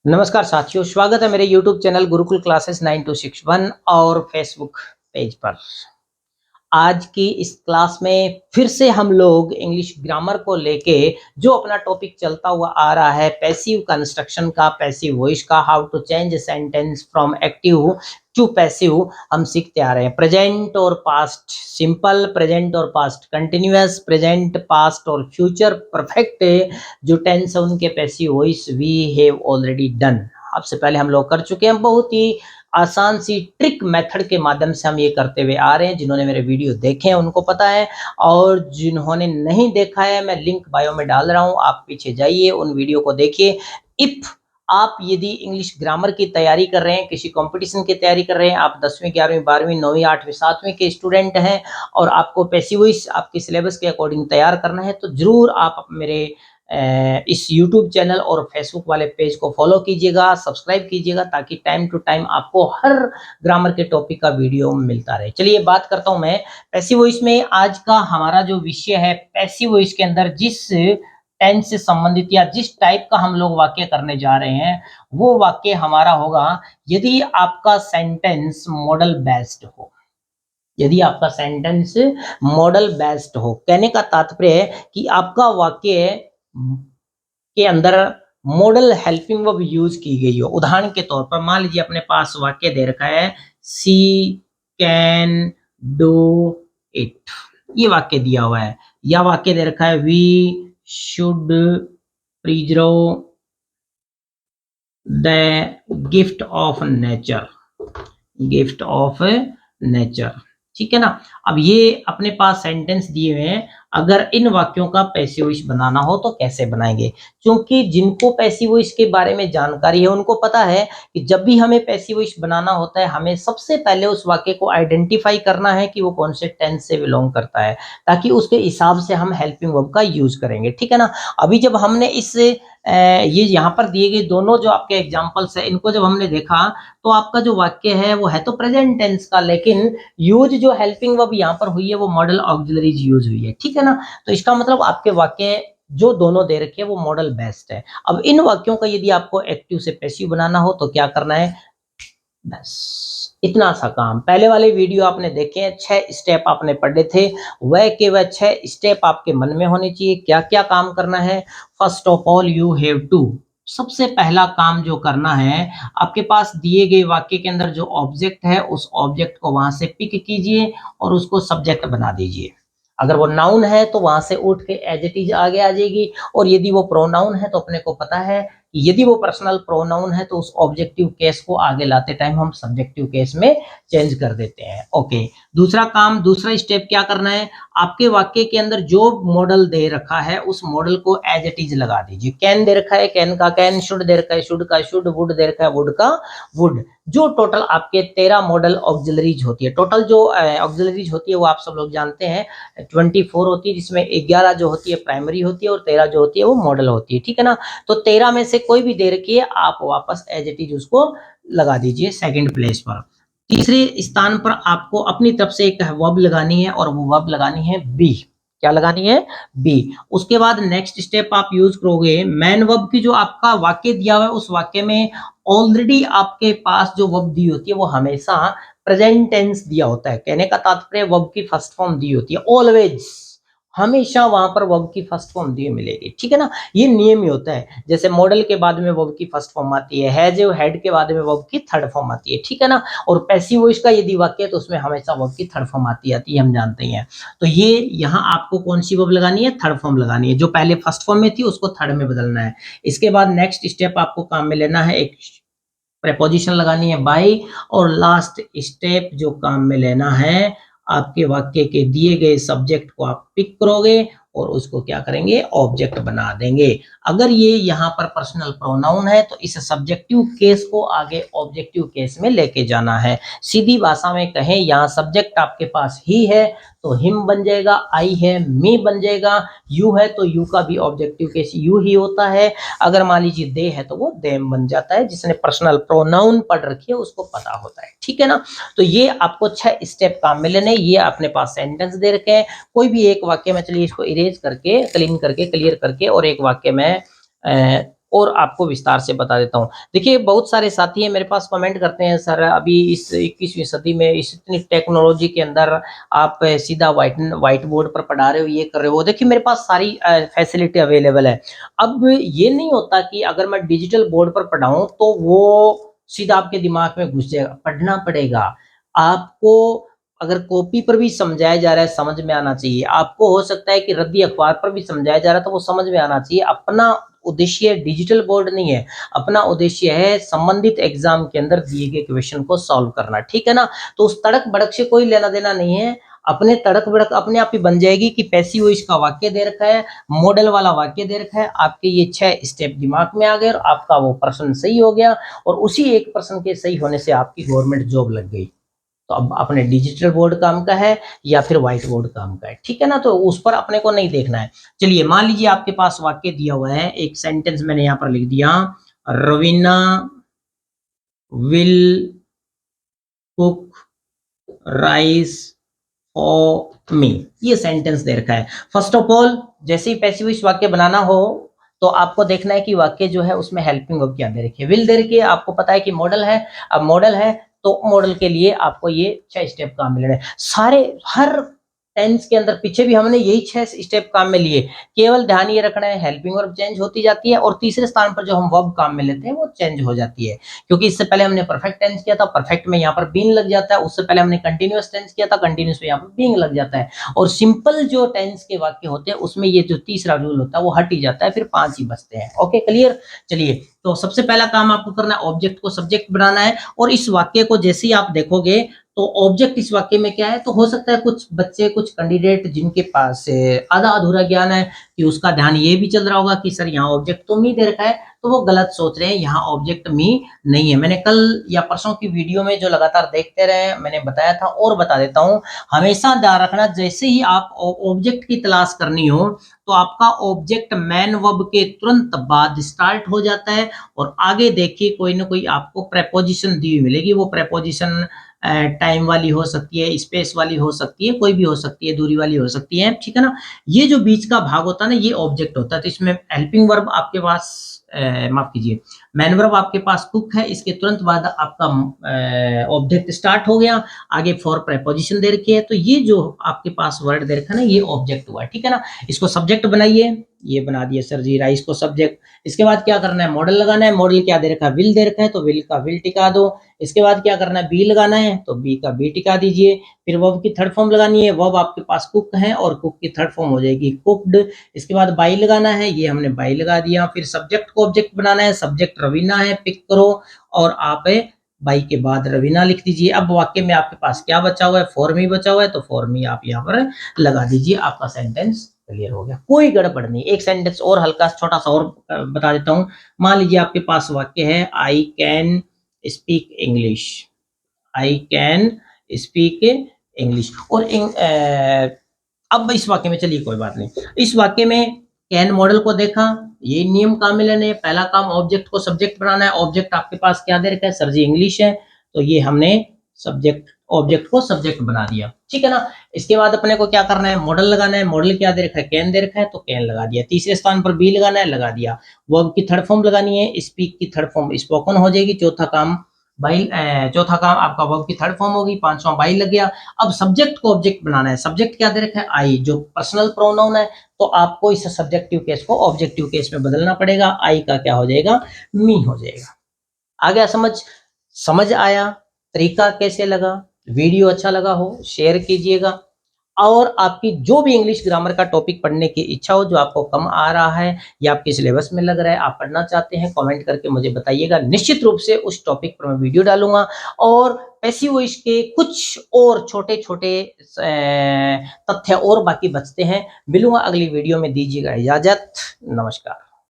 नमस्कार साथियों, स्वागत है मेरे YouTube चैनल गुरुकुल क्लासेस 9261 और फेसबुक पेज पर। आज की इस क्लास में फिर से हम लोग इंग्लिश ग्रामर को लेके जो अपना टॉपिक चलता हुआ आ रहा है पैसिव कंस्ट्रक्शन का, पैसिव वॉइस का, how to change sentence from active to passive हम सीखते आ रहे हैं। प्रेजेंट और पास्ट सिंपल, प्रेजेंट और पास्ट कंटिन्यूअस, प्रेजेंट पास्ट और फ्यूचर परफेक्ट जो टेंस है उनके passive voice we have already done. आपसे पहले हम लोग कर चुके हैं। बहुत ही आसान सी ट्रिक मेथड के माध्यम से हम ये करते हुए आ रहे हैं। जिन्होंने मेरे वीडियो देखे हैं उनको पता है, और जिन्होंने नहीं देखा है मैं लिंक बायो में डाल रहा हूँ, आप पीछे जाइए उन वीडियो को देखिए। इफ आप यदि इंग्लिश ग्रामर की तैयारी कर रहे हैं, किसी कंपटीशन की तैयारी कर रहे हैं, आप 10वीं 11वीं 12वीं 9वीं 8वीं 7वीं के स्टूडेंट हैं और आपको पैसिव वॉइस आपके सिलेबस के अकॉर्डिंग तैयार करना है, तो जरूर आप मेरे इस YouTube चैनल और फेसबुक वाले पेज को फॉलो कीजिएगा, सब्सक्राइब कीजिएगा, ताकि टाइम टू टाइम आपको हर ग्रामर के टॉपिक का वीडियो मिलता रहे। चलिए बात करता हूं मैं पैसिव वॉइस में। आज का हमारा जो विषय है पैसिव वॉइस के अंदर जिस टेंस से संबंधित या जिस टाइप का हम लोग वाक्य करने जा रहे हैं वो वाक्य हमारा होगा यदि आपका सेंटेंस मॉडल बेस्ड हो। यदि आपका सेंटेंस मॉडल बेस्ड हो, कहने का तात्पर्य है कि आपका वाक्य के अंदर मॉडल हेल्पिंग वर्ब यूज की गई हो। उदाहरण के तौर पर मान लीजिए अपने पास वाक्य दे रखा है सी कैन डू इट, ये वाक्य दिया हुआ है, या वाक्य दे रखा है we should preserve the gift of nature, gift of nature. ठीक है ना। अब ये अपने पास सेंटेंस दिए हुए हैं, अगर इन वाक्यों का पैसिव वॉइस बनाना हो तो कैसे बनाएंगे। क्योंकि जिनको पैसिव वॉइस के बारे में जानकारी है उनको पता है कि जब भी हमें पैसिव वॉइस बनाना होता है हमें सबसे पहले उस वाक्य को आइडेंटिफाई करना है कि वो कौन से टेंस से बिलोंग करता है, ताकि उसके हिसाब से हम हेल्पिंग वर्ब का यूज करेंगे। ठीक है ना। अभी जब हमने इस ये यहाँ पर दिए गए दोनों जो आपके एग्जाम्पल्स है इनको जब हमने देखा तो आपका जो वाक्य है वो है तो प्रेजेंट टेंस का, लेकिन यूज जो हेल्पिंग वर्ब यहाँ पर हुई है वो मॉडल ऑक्सिलरीज यूज हुई है। ठीक है ना। तो इसका मतलब आपके वाक्य जो दोनों दे रखे हैं वो मॉडल बेस्ड है। अब इन वाक्यों का यदि आपको एक्टिव से पैसिव बनाना हो तो क्या करना है, बस इतना सा काम। पहले वाले वीडियो आपने देखे हैं, 6 स्टेप आपने पढ़े थे, वह के वह 6 स्टेप आपके मन में होने चाहिए। क्या क्या काम करना है। First of all you have to, सबसे पहला काम जो करना है, आपके पास दिए गए वाक्य के अंदर जो ऑब्जेक्ट है उस ऑब्जेक्ट को वहां से पिक कीजिए और उसको सब्जेक्ट बना दीजिए। अगर वो नाउन है तो वहां से उठ के एज इट इज आगे आ जाएगी, और यदि वो प्रोनाउन है तो अपने को पता है कि यदि वो पर्सनल प्रोनाउन है तो उस ऑब्जेक्टिव केस को आगे लाते टाइम हम सब्जेक्टिव केस में चेंज कर देते हैं। ओके। दूसरा काम, दूसरा स्टेप क्या करना है, आपके वाक्य के अंदर जो मॉडल दे रखा है उस मॉडल को एज इट इज लगा दीजिए। कैन दे रखा है कैन का कैन, शुड दे रखा है शुड का शुड, वुड दे रखा है वुड का वुड। जो टोटल आपके 13 मॉडल ऑक्सिलरीज होती है, टोटल जो ऑक्सिलरीज होती है वो आप सब लोग जानते हैं 24 होती है, जिसमें 11 जो होती है प्राइमरी होती है और 13 जो होती है वो मॉडल होती है। ठीक है ना। तो 13 में से कोई भी दे रखी है आप वापस एज इट इज उसको लगा दीजिए सेकंड प्लेस पर। तीसरे स्थान पर आपको अपनी तरफ से एक वर्ब लगानी है और वो वर्ब लगानी है बी। क्या लगानी है, बी। उसके बाद नेक्स्ट स्टेप आप यूज करोगे मैन वर्ब की। जो आपका वाक्य दिया हुआ है उस वाक्य में ऑलरेडी आपके पास जो वर्ब दी होती है वो हमेशा प्रेजेंट टेंस दिया होता है। कहने का तात्पर्य वर्ब की फर्स्ट फॉर्म दी होती है, ऑलवेज, हमेशा वहां पर वर्ब की फर्स्ट फॉर्म दी मिलेगी। ठीक है ना। ये नियम ही होता है। जैसे मॉडल के बाद में वर्ब की फर्स्ट फॉर्म आती है, हैज हेड के बाद में वर्ब की थर्ड फॉर्म आती है। ठीक है ना। और पैसिव वॉइस का यदि वाक्य है तो उसमें हमेशा वर्ब की थर्ड फॉर्म आती है, हम जानते हैं। तो ये यहाँ आपको कौन सी वर्ब लगानी है, थर्ड फॉर्म लगानी है। जो पहले फर्स्ट फॉर्म में थी उसको थर्ड में बदलना है। इसके बाद नेक्स्ट स्टेप आपको काम में लेना है, एक प्रेपोजिशन लगानी है बाय, और लास्ट स्टेप जो काम में लेना है आपके वाक्य के दिए गए सब्जेक्ट को आप पिक करोगे और उसको क्या करेंगे, ऑब्जेक्ट बना देंगे। अगर ये यहाँ पर पर्सनल प्रोनाउन है तो इस सब्जेक्टिव केस को आगे ऑब्जेक्टिव केस में लेके जाना है। सीधी भाषा में कहें, यहाँ सब्जेक्ट आपके पास ही है तो हिम बन जाएगा, आई है मी बन जाएगा, यू है तो यू का भी ऑब्जेक्टिव केस यू ही होता है। अगर मान लीजिए दे है तो वो देम बन जाता है। जिसने पर्सनल प्रोनाउन पढ़ रखी है उसको पता होता है। ठीक है ना। तो ये आपको 6 स्टेप काम में लेने। ये अपने पास सेंटेंस दे रखे हैं, कोई भी एक वाक्य में, चलिए इसको इरेज करके, क्लीन करके, क्लियर करके और एक वाक्य में और आपको विस्तार से बता देता हूँ। देखिए बहुत सारे साथी हैं मेरे पास कमेंट करते हैं, सर अभी इस 21वीं सदी में इस इतनी टेक्नोलॉजी के अंदर आप सीधा व्हाइट बोर्ड पर पढ़ा रहे हो, ये कर रहे हो। देखिए मेरे पास सारी फैसिलिटी अवेलेबल है। अब ये नहीं होता कि अगर मैं डिजिटल बोर्ड पर पढ़ाऊँ तो वो सीधा आपके दिमाग में घुस जाएगा, पढ़ना पड़ेगा। आपको अगर कॉपी पर भी समझाया जा रहा है, समझ में आना चाहिए। आपको हो सकता है कि रद्दी अखबार पर भी समझाया जा रहा है तो वो समझ में आना चाहिए। अपना उद्देश्य डिजिटल बोर्ड नहीं है, अपना उद्देश्य है संबंधित एग्जाम के अंदर दिए गए क्वेश्चन को सॉल्व करना, ठीक है ना? तो उस तड़क-भड़क से कोई लेना-देना नहीं है। अपने तड़क-भड़क अपने आप ही बन जाएगी कि पैसिव वॉइस का वाक्य दे रखा है, मॉडल वाला वाक्य दे रखा है, आपके ये 6 स्टेप दिमाग में आ गए और आपका वो प्रश्न सही हो गया और उसी एक प्रश्न के सही होने से आपकी गवर्नमेंट जॉब लग गई। तो अब अपने डिजिटल बोर्ड काम का है या फिर व्हाइट बोर्ड काम का है, ठीक है ना? तो उस पर अपने को नहीं देखना है। चलिए मान लीजिए आपके पास वाक्य दिया हुआ है, एक सेंटेंस मैंने यहाँ पर लिख दिया, Raveena will cook rice for me, ये सेंटेंस दे रखा है। फर्स्ट ऑफ ऑल जैसे ही पैसिव वॉइस वाक्य बनाना हो तो आपको देखना है कि वाक्य जो है उसमें हेल्पिंग वर्ब क्या दे रखी है। विल दे रखी है, आपको पता है कि मॉडल है। अब मॉडल है तो मॉडल के लिए आपको ये 6 स्टेप काम में लेने हैं। सारे हर टेंस के अंदर पीछे भी हमने यही 6 स्टेप काम में लिए। केवल ध्यान ये रखना है हेल्पिंग वर्ब चेंज होती जाती है और तीसरे स्थान पर जो हम वर्ब काम में लेते हैं वो चेंज हो जाती है। क्योंकि इससे पहले हमने परफेक्ट टेंस किया था, परफेक्ट में यहाँ पर बीइंग लग जाता है। उससे पहले हमने कंटीन्यूअस टेंस किया था, कंटीन्यूअस में यहाँ पर बीइंग लग जाता है। और सिंपल जो टेंस के वाक्य होते हैं उसमें ये जो तीसरा रूल होता है वो हट ही जाता है, फिर 5 ही बचते हैं। Okay clear? चलिए तो सबसे पहला काम आपको करना है ऑब्जेक्ट को सब्जेक्ट बनाना है और इस वाक्य को जैसे ही आप देखोगे तो ऑब्जेक्ट इस वाक्य में क्या है, तो हो सकता है कुछ बच्चे कुछ कैंडिडेट जिनके पास आधा अधूरा ज्ञान है कि उसका ध्यान ये भी चल रहा होगा कि सर यहाँ ऑब्जेक्ट तो मी दे रखा है, तो वो गलत सोच रहे हैं, यहाँ ऑब्जेक्ट मी नहीं है। मैंने कल या परसों की वीडियो में जो लगातार देखते रहे मैंने बताया था और बता देता हूँ, हमेशा ध्यान रखना जैसे ही आप ऑब्जेक्ट की तलाश करनी हो तो आपका ऑब्जेक्ट मैन वर्ब के तुरंत बाद स्टार्ट हो जाता है और आगे देखिए कोई ना कोई आपको प्रेपोजिशन दी हुई मिलेगी। वो प्रेपोजिशन टाइम वाली हो सकती है, स्पेस वाली हो सकती है, कोई भी हो सकती है, दूरी वाली हो सकती है, ठीक है ना? ये जो बीच का भाग होता है ना ये ऑब्जेक्ट होता है। तो इसमें हेल्पिंग वर्ब आपके पास माफ कीजिए मैन वर्ब आपके पास कुक है, इसके तुरंत बाद आपका ऑब्जेक्ट स्टार्ट हो गया, आगे फॉर प्रेपोजिशन दे रखी है। तो ये जो आपके पास वर्ड दे रखा है ना ये ऑब्जेक्ट हुआ, ठीक है ना? इसको सब्जेक्ट बनाइए, ये बना दिया सर जी राइस को सब्जेक्ट। इसके बाद क्या करना है, मॉडल लगाना है। मॉडल क्या दे रखा है, विल दे रखा है तो विल का विल टिका दो। इसके बाद क्या करना है, बी लगाना है तो बी का बी टिका दीजिए। फिर वर्ब की थर्ड फॉर्म लगानी है, वर्ब आपके पास कुक है और कुक की थर्ड फॉर्म हो जाएगी कुक्ड। इसके बाद बाई लगाना है, ये हमने बाई लगा दिया। फिर सब्जेक्ट को ऑब्जेक्ट बनाना है, सब्जेक्ट रवीना है, पिक करो और आप बाई के बाद रवीना लिख दीजिए। अब वाक्य में आपके पास क्या बचा हुआ है, फॉर मी बचा हुआ है तो फॉर मी आप यहाँ पर लगा दीजिए, आपका सेंटेंस क्लियर हो गया, कोई गड़बड़ नहीं। एक सेंटेंस और हल्का छोटा सा और बता देता हूँ। मान लीजिए आपके पास वाक्य है I can speak English, I can speak English और अब इस वाक्य में चलिए कोई बात नहीं, इस वाक्य में कैन मॉडल को देखा, ये नियम काम में लेने। पहला काम ऑब्जेक्ट को सब्जेक्ट बनाना है। ऑब्जेक्ट आपके पास क्या दे रखा है, सर जी इंग्लिश है, तो ये हमने सब्जेक्ट ऑब्जेक्ट को सब्जेक्ट बना दिया, ठीक है ना? इसके बाद अपने को क्या करना है, मॉडल लगाना है। मॉडल क्या दे रखा है, कैन दे रखा है तो कैन लगा दिया। तीसरे स्थान पर बी लगाना है, लगा दिया। वर्ब की थर्ड फॉर्म लगानी है, स्पीक की थर्ड फॉर्म स्पोकन हो जाएगी। चौथा काम आपका वर्ब की थर्ड फॉर्म होगी, पांचवा बाई लग गया। अब सब्जेक्ट को ऑब्जेक्ट बनाना है। सब्जेक्ट क्या दे रखा है, आई, जो पर्सनल प्रोनाउन है, तो आपको इस सब्जेक्टिव केस को ऑब्जेक्टिव केस में बदलना पड़ेगा। आई का क्या हो जाएगा, मी हो जाएगा। आ गया समझ? समझ आया? तरीका कैसे लगा? वीडियो अच्छा लगा हो शेयर कीजिएगा और आपकी जो भी इंग्लिश ग्रामर का टॉपिक पढ़ने की इच्छा हो, जो आपको कम आ रहा है या आपके सिलेबस में लग रहा है, आप पढ़ना चाहते हैं, कमेंट करके मुझे बताइएगा। निश्चित रूप से उस टॉपिक पर मैं वीडियो डालूंगा और पैसिव वॉइस के कुछ और छोटे-छोटे तथ्य और बाकी बचते हैं। मिलूंगा अगली वीडियो में, दीजिएगा इजाजत। नमस्कार।